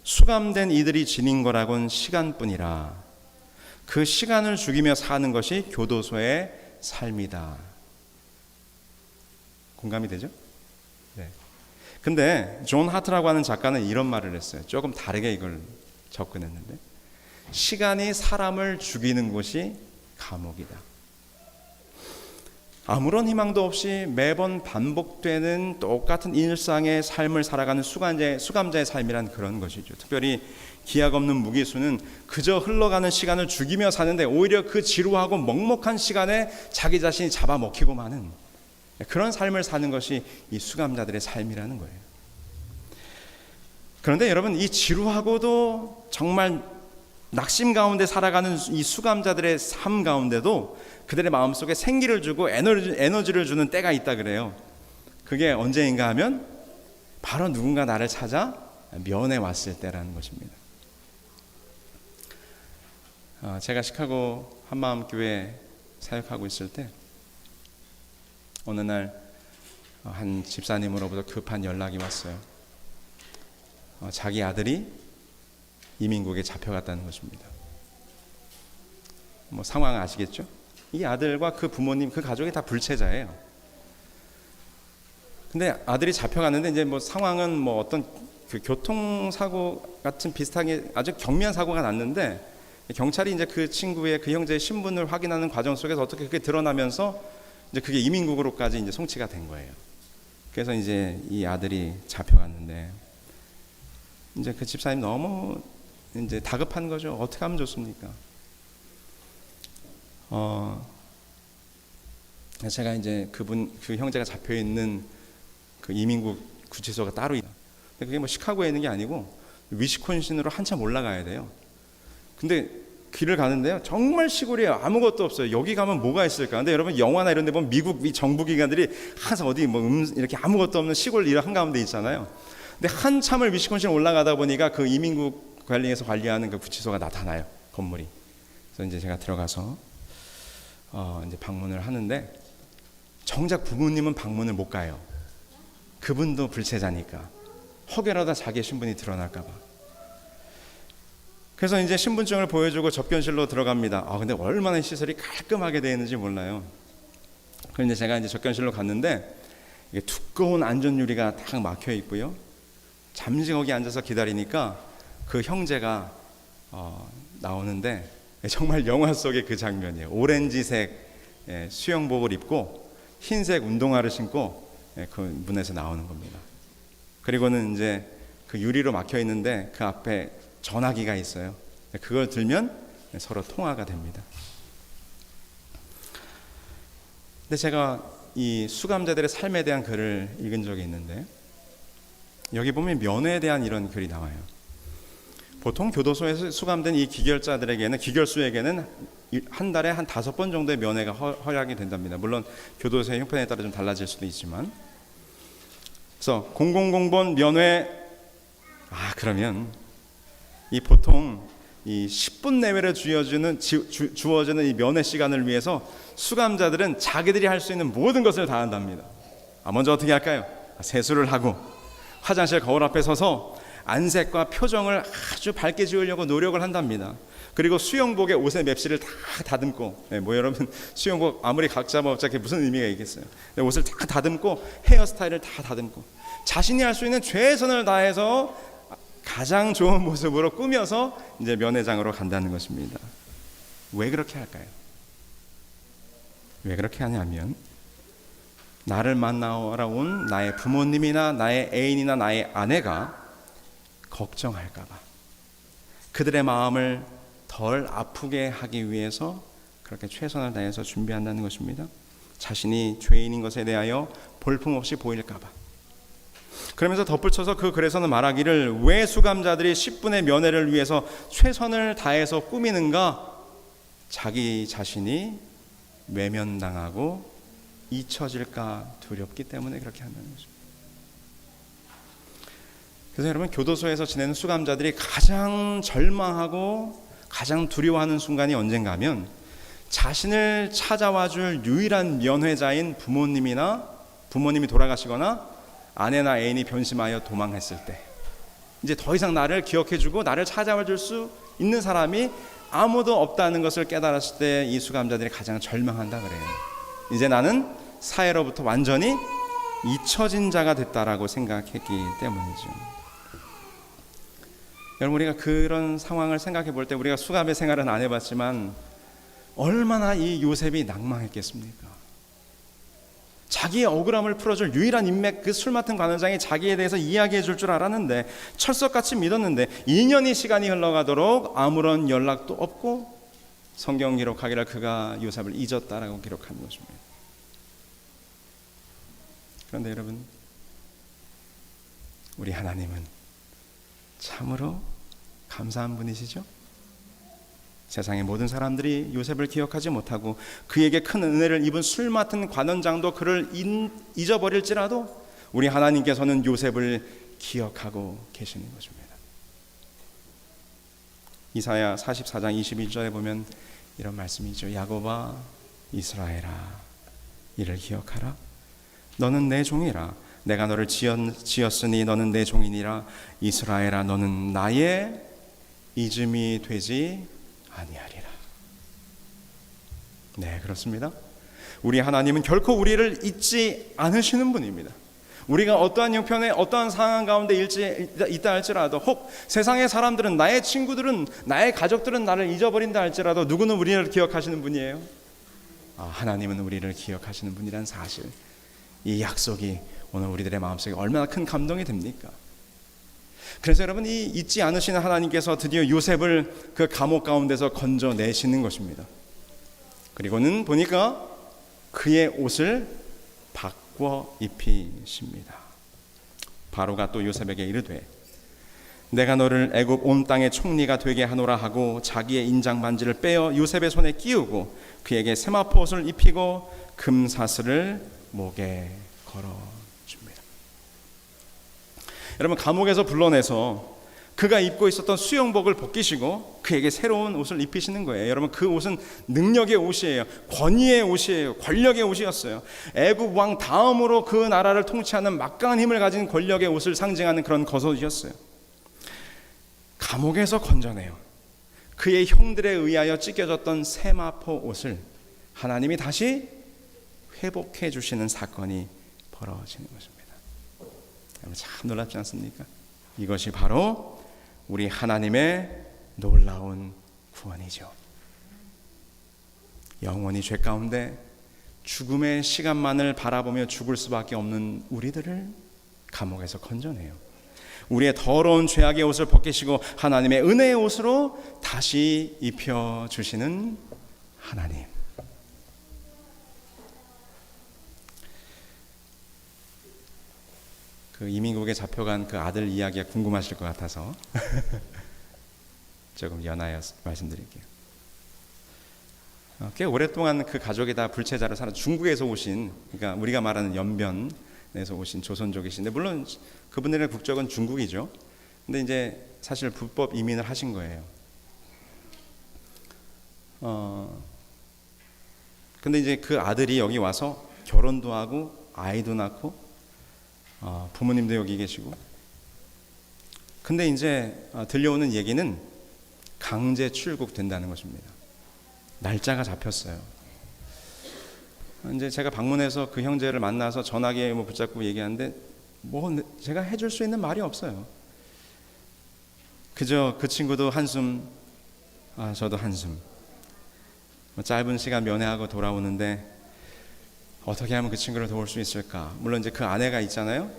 수감된 이들이 지닌 거라곤 시간뿐이라 그 시간을 죽이며 사는 것이 교도소의 삶이다. 공감이 되죠? 네. 근데 존 하트라고 하는 작가는 이런 말을 했어요. 조금 다르게 이걸 접근했는데, 시간이 사람을 죽이는 곳이 감옥이다. 아무런 희망도 없이 매번 반복되는 똑같은 일상의 삶을 살아가는 수감자의 삶이란 그런 것이죠. 특별히 기약 없는 무기수는 그저 흘러가는 시간을 죽이며 사는데 오히려 그 지루하고 먹먹한 시간에 자기 자신이 잡아먹히고 마는 그런 삶을 사는 것이 이 수감자들의 삶이라는 거예요. 그런데 여러분, 이 지루하고도 정말 낙심 가운데 살아가는 이 수감자들의 삶 가운데도 그들의 마음속에 생기를 주고 에너지를 주는 때가 있다 그래요. 그게 언제인가 하면 바로 누군가 나를 찾아 면회 왔을 때라는 것입니다. 제가 시카고 한마음교회 사역하고 있을 때 어느 날 한 집사님으로부터 급한 연락이 왔어요. 자기 아들이 이민국에 잡혀갔다는 것입니다. 뭐 상황 아시겠죠? 이 아들과 그 부모님, 그 가족이 다 불체자예요. 근데 아들이 잡혀갔는데 이제 뭐 상황은 뭐 어떤 그 교통사고 같은 비슷하게 아주 경미한 사고가 났는데 경찰이 이제 그 친구의 그 형제의 신분을 확인하는 과정 속에서 어떻게 그게 드러나면서 이제 그게 이민국으로까지 이제 송치가 된 거예요. 그래서 이제 이 아들이 잡혀갔는데 이제 그 집사님 너무 이제 다급한 거죠. 어떻게 하면 좋습니까? 제가 이제 그 형제가 잡혀 있는 그 이민국 구치소가 따로 있다. 근데 그게 뭐 시카고에 있는 게 아니고 위스콘신으로 한참 올라가야 돼요. 근데 길을 가는데요, 정말 시골이에요. 아무것도 없어요. 여기 가면 뭐가 있을까? 근데 여러분, 영화나 이런 데 보면 미국 정부기관들이 항상 어디 뭐 이렇게 아무것도 없는 시골 일 한가운데 있잖아요. 근데 한참을 위스콘신 올라가다 보니까 그 이민국 관리에서 관리하는 그 구치소가 나타나요. 건물이. 그래서 이제 제가 들어가서 이제 방문을 하는데 정작 부모님은 방문을 못 가요. 그분도 불체자니까 혹여라도 자기의 신분이 드러날까 봐. 그래서 이제 신분증을 보여주고 접견실로 들어갑니다. 근데 얼마나 시설이 깔끔하게 되어 있는지 몰라요. 그런데 제가 이제 접견실로 갔는데 이게 두꺼운 안전유리가 딱 막혀 있고요. 잠시 거기 앉아서 기다리니까 그 형제가 나오는데 정말 영화 속의 그 장면이에요. 오렌지색 수영복을 입고 흰색 운동화를 신고 그 문에서 나오는 겁니다. 그리고는 이제 그 유리로 막혀 있는데 그 앞에 전화기가 있어요. 그걸 들면 서로 통화가 됩니다. 근데 제가 이 수감자들의 삶에 대한 글을 읽은 적이 있는데 여기 보면 면회에 대한 이런 글이 나와요. 보통 교도소에서 수감된 이 기결수에게는 한 달에 한 5번 정도의 면회가 허락이 된답니다. 물론 교도소의 형편에 따라 좀 달라질 수도 있지만, 그래서 000번 면회, 그러면 이 보통 이 10분 내외로 주어지는 이 면회 시간을 위해서 수감자들은 자기들이 할 수 있는 모든 것을 다 한답니다. 먼저 어떻게 할까요? 세수를 하고 화장실 거울 앞에 서서 안색과 표정을 아주 밝게 지으려고 노력을 한답니다. 그리고 수영복에 옷의 맵시를 다 다듬고, 여러분 수영복 아무리 각자 그게 무슨 의미가 있겠어요? 옷을 다 다듬고 헤어스타일을 다 다듬고 자신이 할 수 있는 최선을 다해서 가장 좋은 모습으로 꾸며서 이제 면회장으로 간다는 것입니다. 왜 그렇게 할까요? 왜 그렇게 하냐면 나를 만나러 온 나의 부모님이나 나의 애인이나 나의 아내가 걱정할까 봐, 그들의 마음을 덜 아프게 하기 위해서 그렇게 최선을 다해서 준비한다는 것입니다. 자신이 죄인인 것에 대하여 볼품없이 보일까 봐. 그러면서 덧붙여서 그 글에서는 말하기를 왜 수감자들이 10분의 면회를 위해서 최선을 다해서 꾸미는가? 자기 자신이 외면당하고 잊혀질까 두렵기 때문에 그렇게 한다는 거죠. 그래서 여러분, 교도소에서 지내는 수감자들이 가장 절망하고 가장 두려워하는 순간이 언젠가 하면 자신을 찾아와 줄 유일한 면회자인 부모님이 돌아가시거나 아내나 애인이 변심하여 도망했을 때, 이제 더 이상 나를 기억해주고 나를 찾아와 줄 수 있는 사람이 아무도 없다는 것을 깨달았을 때 이 수감자들이 가장 절망한다 그래요. 이제 나는 사회로부터 완전히 잊혀진 자가 됐다라고 생각했기 때문이죠. 여러분, 우리가 그런 상황을 생각해 볼 때, 우리가 수감의 생활은 안 해봤지만 얼마나 이 요셉이 낭망했겠습니까? 자기의 억울함을 풀어줄 유일한 인맥, 그 술 맡은 관원장이 자기에 대해서 이야기해 줄 줄 알았는데, 철석같이 믿었는데 2년의 시간이 흘러가도록 아무런 연락도 없고 성경 기록하기를 그가 요셉을 잊었다라고 기록하는 것입니다. 그런데 여러분, 우리 하나님은 참으로 감사한 분이시죠? 세상의 모든 사람들이 요셉을 기억하지 못하고 그에게 큰 은혜를 입은 술 맡은 관원장도 그를 잊어버릴지라도 우리 하나님께서는 요셉을 기억하고 계시는 것입니다. 이사야 44장 21절에 보면 이런 말씀이죠. 야곱아, 이스라엘아, 이를 기억하라. 너는 내 종이라. 내가 너를 지었으니 너는 내 종이니라. 이스라엘아, 너는 나의 잊음이 되지 아니하리라. 네, 그렇습니다. 우리 하나님은 결코 우리를 잊지 않으시는 분입니다. 우리가 어떠한 형편에 어떠한 상황 가운데 있다 할지라도, 혹 세상의 사람들은, 나의 친구들은, 나의 가족들은 나를 잊어버린다 할지라도 누구는 우리를 기억하시는 분이에요? 하나님은 우리를 기억하시는 분이란 사실, 이 약속이 오늘 우리들의 마음속에 얼마나 큰 감동이 됩니까? 그래서 여러분, 이 잊지 않으시는 하나님께서 드디어 요셉을 그 감옥 가운데서 건져내시는 것입니다. 그리고는 보니까 그의 옷을 바꿔 입히십니다. 바로가 또 요셉에게 이르되 내가 너를 애굽 온 땅의 총리가 되게 하노라 하고 자기의 인장 반지를 빼어 요셉의 손에 끼우고 그에게 세마포 옷을 입히고 금사슬을 목에 걸어줍니다. 여러분, 감옥에서 불러내서 그가 입고 있었던 수영복을 벗기시고 그에게 새로운 옷을 입히시는 거예요. 여러분, 그 옷은 능력의 옷이에요. 권위의 옷이에요. 권력의 옷이었어요. 애굽 왕 다음으로 그 나라를 통치하는 막강한 힘을 가진 권력의 옷을 상징하는 그런 겉옷이었어요. 감옥에서 건져내요. 그의 형들에 의하여 찢겨졌던 세마포 옷을 하나님이 다시 회복해 주시는 사건이 벌어지는 것입니다. 참 놀랍지 않습니까? 이것이 바로 우리 하나님의 놀라운 구원이죠. 영원히 죄 가운데 죽음의 시간만을 바라보며 죽을 수밖에 없는 우리들을 감옥에서 건져내요. 우리의 더러운 죄악의 옷을 벗기시고 하나님의 은혜의 옷으로 다시 입혀주시는 하나님. 그 이민국에 잡혀간 그 아들 이야기가 궁금하실 것 같아서 조금 연하여 말씀드릴게요. 꽤 오랫동안 그 가족이 다 불체자로 살아 중국에서 오신, 그러니까 우리가 말하는 연변에서 오신 조선족이신데, 물론 그분들의 국적은 중국이죠. 근데 이제 사실 불법 이민을 하신 거예요. 근데 이제 그 아들이 여기 와서 결혼도 하고 아이도 낳고 부모님도 여기 계시고, 근데 이제 들려오는 얘기는 강제 출국된다는 것입니다. 날짜가 잡혔어요. 이제 제가 방문해서 그 형제를 만나서 전화기에 붙잡고 얘기하는데 제가 해줄 수 있는 말이 없어요. 그저 그 친구도 한숨, 저도 한숨. 짧은 시간 면회하고 돌아오는데 어떻게 하면 그 친구를 도울 수 있을까? 물론 이제 그 아내가 있잖아요.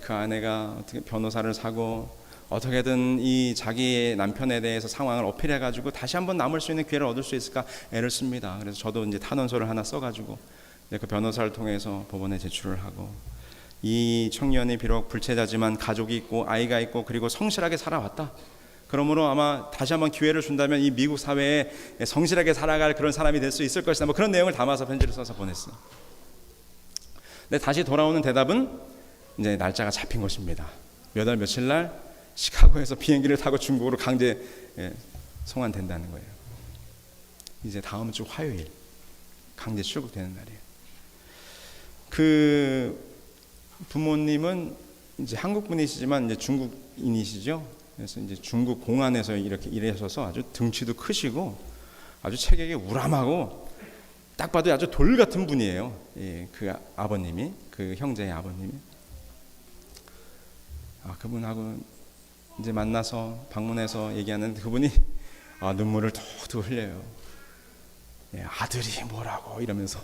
그 아내가 어떻게 변호사를 사고 어떻게든 이 자기의 남편에 대해서 상황을 어필해가지고 다시 한번 남을 수 있는 기회를 얻을 수 있을까 애를 씁니다. 그래서 저도 이제 탄원서를 하나 써가지고 그 변호사를 통해서 법원에 제출을 하고, 이 청년이 비록 불체자지만 가족이 있고 아이가 있고 그리고 성실하게 살아왔다. 그러므로 아마 다시 한번 기회를 준다면 이 미국 사회에 성실하게 살아갈 그런 사람이 될 수 있을 것이다. 뭐 그런 내용을 담아서 편지를 써서 보냈어요. 근데 다시 돌아오는 대답은 이제 날짜가 잡힌 것입니다. 몇 월 며칠 날 시카고에서 비행기를 타고 중국으로 강제 송환된다는 거예요. 이제 다음 주 화요일 강제 출국되는 날이에요. 그 부모님은 이제 한국 분이시지만 이제 중국인이시죠. 그래서 이제 중국 공안에서 이렇게 일하셔서 아주 등치도 크시고 아주 체격이 우람하고 딱 봐도 아주 돌 같은 분이에요. 예, 그 아버님이, 그 형제의 아버님이. 그분하고 이제 만나서 방문해서 얘기하는데 그분이 눈물을 툭툭 흘려요. 예, 아들이 뭐라고 이러면서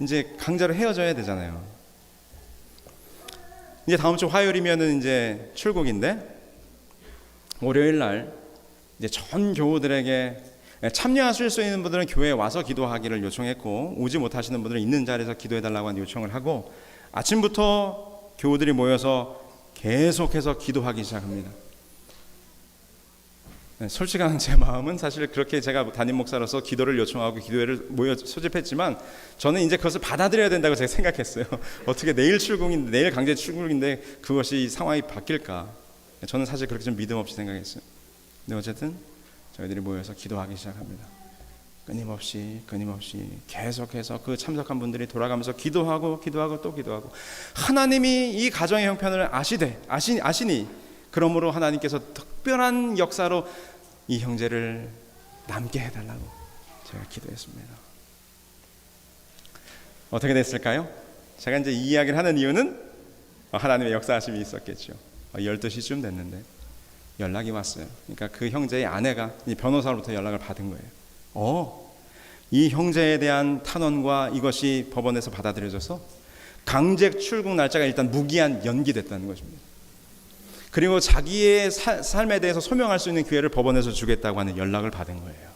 이제 강제로 헤어져야 되잖아요. 이제 다음 주 화요일이면은 이제 출국인데 월요일 날 이제 전 교우들에게 참여하실 수 있는 분들은 교회에 와서 기도하기를 요청했고 오지 못하시는 분들은 있는 자리에서 기도해달라고 하는 요청을 하고 아침부터 교우들이 모여서 계속해서 기도하기 시작합니다. 솔직한 제 마음은 사실 그렇게 제가 담임 목사로서 기도를 요청하고 기도회를 모여 소집했지만 저는 이제 그것을 받아들여야 된다고 제가 생각했어요. 어떻게 내일 출국인데 내일 강제 출국인데 그것이 상황이 바뀔까? 저는 사실 그렇게 좀 믿음 없이 생각했어요. 근데 어쨌든 저희들이 모여서 기도하기 시작합니다. 끊임없이 계속해서 그 참석한 분들이 돌아가면서 기도하고 또 기도하고 하나님이 이 가정의 형편을 아시니 그러므로 하나님께서 특별한 역사로 이 형제를 남게 해달라고 제가 기도했습니다. 어떻게 됐을까요? 제가 이제 이 이야기를 하는 이유는 하나님의 역사하심이 있었겠죠. 12시쯤 됐는데 연락이 왔어요. 그러니까 그 형제의 아내가 이 변호사로부터 연락을 받은 거예요. 이 형제에 대한 탄원과 이것이 법원에서 받아들여져서 강제 출국 날짜가 일단 무기한 연기됐다는 것입니다. 그리고 자기의 삶에 대해서 소명할 수 있는 기회를 법원에서 주겠다고 하는 연락을 받은 거예요.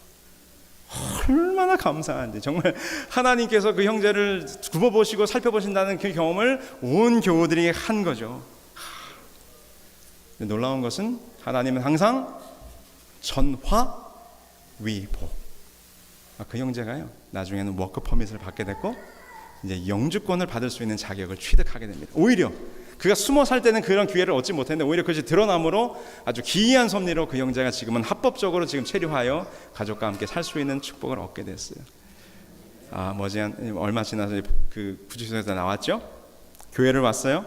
얼마나 감사한지. 정말 하나님께서 그 형제를 굽어보시고 살펴보신다는 그 경험을 온 교우들이 한 거죠. 놀라운 것은 하나님은 항상 전화위보. 그 형제가요 나중에는 워크 퍼밋을 받게 됐고 이제 영주권을 받을 수 있는 자격을 취득하게 됩니다. 오히려 그가 숨어 살 때는 그런 기회를 얻지 못했는데 오히려 그것이 드러남으로 아주 기이한 섭리로 그 형제가 지금은 합법적으로 지금 체류하여 가족과 함께 살 수 있는 축복을 얻게 됐어요. 머지않 얼마 지나서 그 구치소에서 나왔죠. 교회를 왔어요.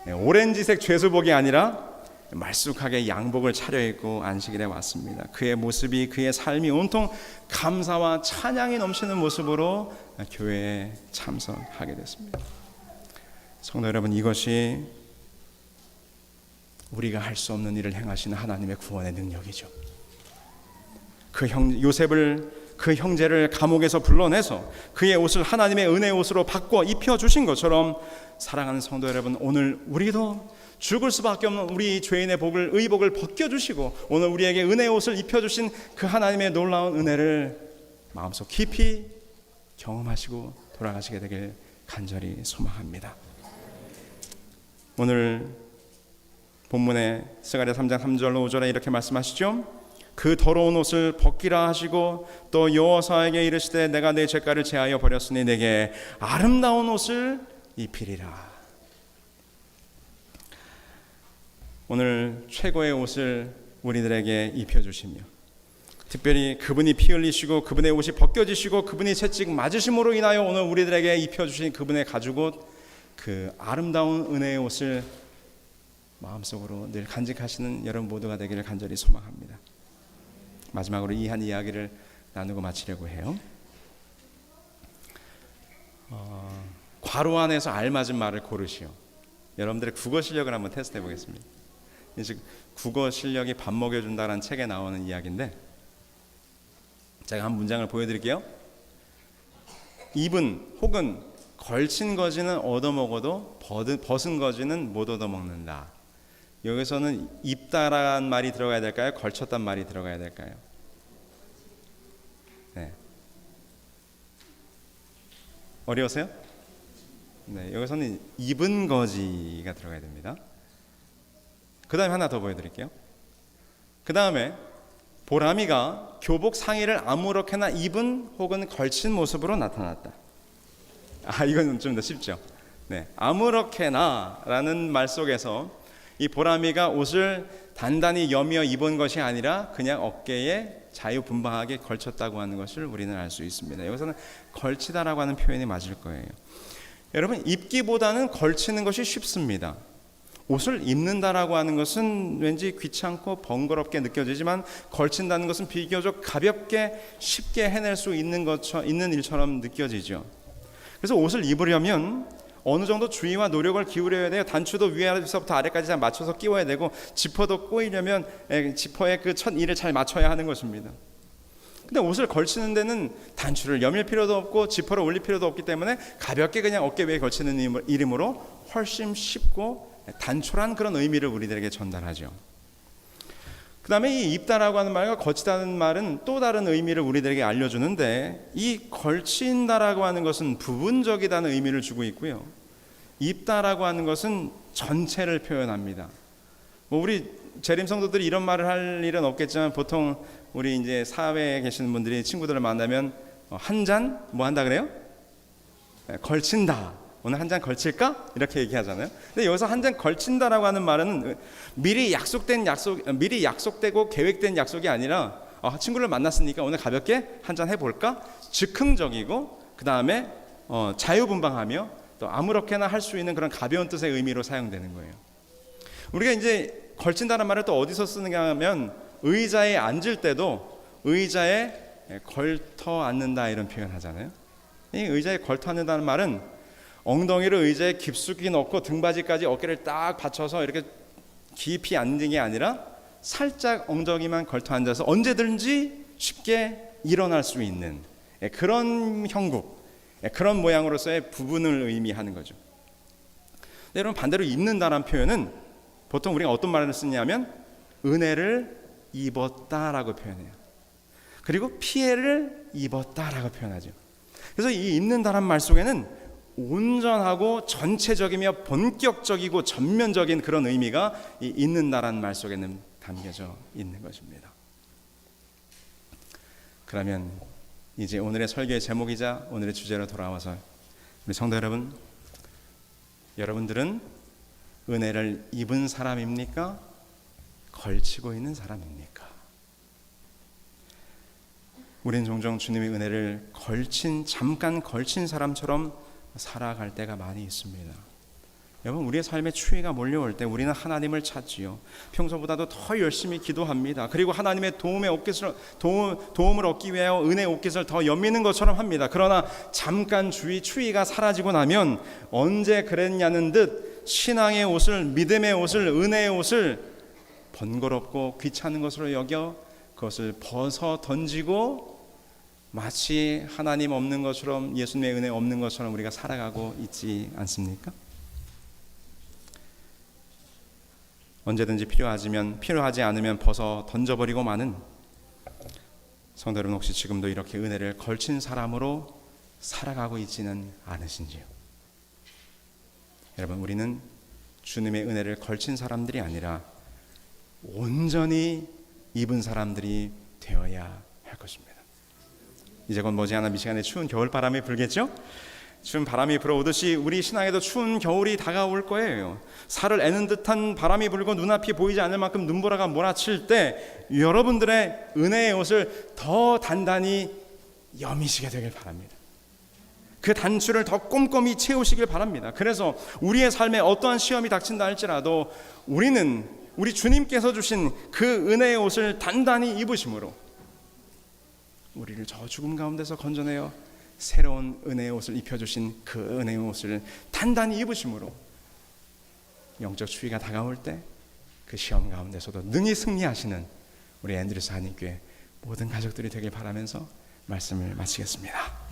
오렌지색 죄수복이 아니라 말쑥하게 양복을 차려입고 안식일에 왔습니다. 그의 모습이 그의 삶이 온통 감사와 찬양이 넘치는 모습으로 교회에 참석하게 됐습니다. 성도 여러분, 이것이 우리가 할 수 없는 일을 행하시는 하나님의 구원의 능력이죠. 그 형제를 감옥에서 불러내서 그의 옷을 하나님의 은혜의 옷으로 바꿔 입혀주신 것처럼 사랑하는 성도 여러분, 오늘 우리도 죽을 수밖에 없는 우리 죄인의 의복을 벗겨주시고 오늘 우리에게 은혜의 옷을 입혀주신 그 하나님의 놀라운 은혜를 마음속 깊이 경험하시고 돌아가시게 되길 간절히 소망합니다. 오늘 본문의 스가랴 3장 3절로 5절에 이렇게 말씀하시죠. 그 더러운 옷을 벗기라 하시고 또 여호와에게 이르시되 내가 내 죄가를 제하여 버렸으니 내게 아름다운 옷을 입히리라. 오늘 최고의 옷을 우리들에게 입혀주시며 특별히 그분이 피 흘리시고 그분의 옷이 벗겨지시고 그분이 채찍 맞으심으로 인하여 오늘 우리들에게 입혀주신 그분의 가죽옷, 그 아름다운 은혜의 옷을 마음속으로 늘 간직하시는 여러분 모두가 되기를 간절히 소망합니다. 마지막으로 이 한 이야기를 나누고 마치려고 해요. 괄호 안에서 알맞은 말을 고르시오. 여러분들의 국어 실력을 한번 테스트해 보겠습니다. 이제 국어 실력이 밥 먹여준다라는 책에 나오는 이야기인데 제가 한 문장을 보여드릴게요. 입은 혹은 걸친 거지는 얻어먹어도 벗은 거지는 못 얻어먹는다. 여기서는 입다라는 말이 들어가야 될까요? 걸쳤단 말이 들어가야 될까요? 네. 어려우세요? 네, 여기서는 입은 거지가 들어가야 됩니다. 그 다음에 하나 더 보여드릴게요. 그 다음에 보람이가 교복 상의를 아무렇게나 입은 혹은 걸친 모습으로 나타났다. 이건 좀 더 쉽죠. 네, 아무렇게나라는 말 속에서 이 보람이가 옷을 단단히 여미어 입은 것이 아니라 그냥 어깨에 자유분방하게 걸쳤다고 하는 것을 우리는 알 수 있습니다. 여기서는 걸치다라고 하는 표현이 맞을 거예요. 여러분, 입기보다는 걸치는 것이 쉽습니다. 옷을 입는다라고 하는 것은 왠지 귀찮고 번거롭게 느껴지지만 걸친다는 것은 비교적 가볍게 쉽게 해낼 수 있는 일처럼 느껴지죠. 그래서 옷을 입으려면 어느 정도 주의와 노력을 기울여야 돼요. 단추도 위에서부터 아래까지 잘 맞춰서 끼워야 되고, 지퍼도 꼬이려면 지퍼의 그 첫 일을 잘 맞춰야 하는 것입니다. 근데 옷을 걸치는 데는 단추를 여밀 필요도 없고 지퍼를 올릴 필요도 없기 때문에 가볍게 그냥 어깨 위에 걸치는 이름으로 훨씬 쉽고 단촐한 그런 의미를 우리들에게 전달하죠. 그 다음에 이 입다라고 하는 말과 걸치다는 말은 또 다른 의미를 우리들에게 알려주는데, 이 걸친다라고 하는 것은 부분적이라는 의미를 주고 있고요, 입다라고 하는 것은 전체를 표현합니다. 우리 재림 성도들이 이런 말을 할 일은 없겠지만, 보통 우리 이제 사회에 계시는 분들이 친구들을 만나면 한 잔 뭐 한다 그래요? 걸친다. 오늘 한 잔 걸칠까? 이렇게 얘기하잖아요. 근데 여기서 한 잔 걸친다라고 하는 말은 미리 약속되고 계획된 약속이 아니라 친구를 만났으니까 오늘 가볍게 한 잔 해볼까? 즉흥적이고, 그 다음에 자유분방하며 또 아무렇게나 할 수 있는 그런 가벼운 뜻의 의미로 사용되는 거예요. 우리가 이제 걸친다는 말을 또 어디서 쓰는가 하면, 의자에 앉을 때도 의자에 걸터 앉는다 이런 표현 하잖아요. 이 의자에 걸터 앉는다는 말은 엉덩이를 의자에 깊숙이 넣고 등받이까지 어깨를 딱 받쳐서 이렇게 깊이 앉는 게 아니라 살짝 엉덩이만 걸터 앉아서 언제든지 쉽게 일어날 수 있는 그런 형국, 그런 모양으로서의 부분을 의미하는 거죠. 근데 여러분, 반대로 입는다라는 표현은 보통 우리가 어떤 말을 쓰냐면 은혜를 입었다라고 표현해요. 그리고 피해를 입었다라고 표현하죠. 그래서 이 입는다라는 말 속에는 온전하고 전체적이며 본격적이고 전면적인 그런 의미가 이 있는다라는 말 속에는 담겨져 있는 것입니다. 그러면 이제 오늘의 설교의 제목이자 오늘의 주제로 돌아와서 우리 성도 여러분, 여러분들은 은혜를 입은 사람입니까? 걸치고 있는 사람입니까? 우리는 종종 주님의 은혜를 잠깐 걸친 사람처럼 살아갈 때가 많이 있습니다. 여러분, 우리의 삶에 추위가 몰려올 때 우리는 하나님을 찾지요. 평소보다도 더 열심히 기도합니다. 그리고 하나님의 도움을 얻기 위하여 은혜의 옷깃을 더 여미는 것처럼 합니다. 그러나 잠깐 추위가 사라지고 나면 언제 그랬냐는 듯 신앙의 옷을, 믿음의 옷을, 은혜의 옷을 번거롭고 귀찮은 것으로 여겨 그것을 벗어 던지고 마치 하나님 없는 것처럼, 예수님의 은혜 없는 것처럼 우리가 살아가고 있지 않습니까? 언제든지 필요하지 않으면 벗어 던져버리고 마는 성도 여러분, 혹시 지금도 이렇게 은혜를 걸친 사람으로 살아가고 있지는 않으신지요? 여러분, 우리는 주님의 은혜를 걸친 사람들이 아니라 온전히 입은 사람들이 되어야 할 것입니다. 이제 곧 머지않아 미시간에 추운 겨울바람이 불겠죠? 추운 바람이 불어오듯이 우리 신앙에도 추운 겨울이 다가올 거예요. 살을 애는 듯한 바람이 불고 눈앞이 보이지 않을 만큼 눈보라가 몰아칠 때 여러분들의 은혜의 옷을 더 단단히 여미시게 되길 바랍니다. 그 단추를 더 꼼꼼히 채우시길 바랍니다. 그래서 우리의 삶에 어떠한 시험이 닥친다 할지라도 우리는 우리 주님께서 주신 그 은혜의 옷을 단단히 입으심으로 우리를 저 죽음 가운데서 건져내어 새로운 은혜의 옷을 입혀주신 그 은혜의 옷을 단단히 입으심으로 영적 추위가 다가올 때 그 시험 가운데서도 능히 승리하시는 우리 앤드류스 한인교회 모든 가족들이 되길 바라면서 말씀을 마치겠습니다.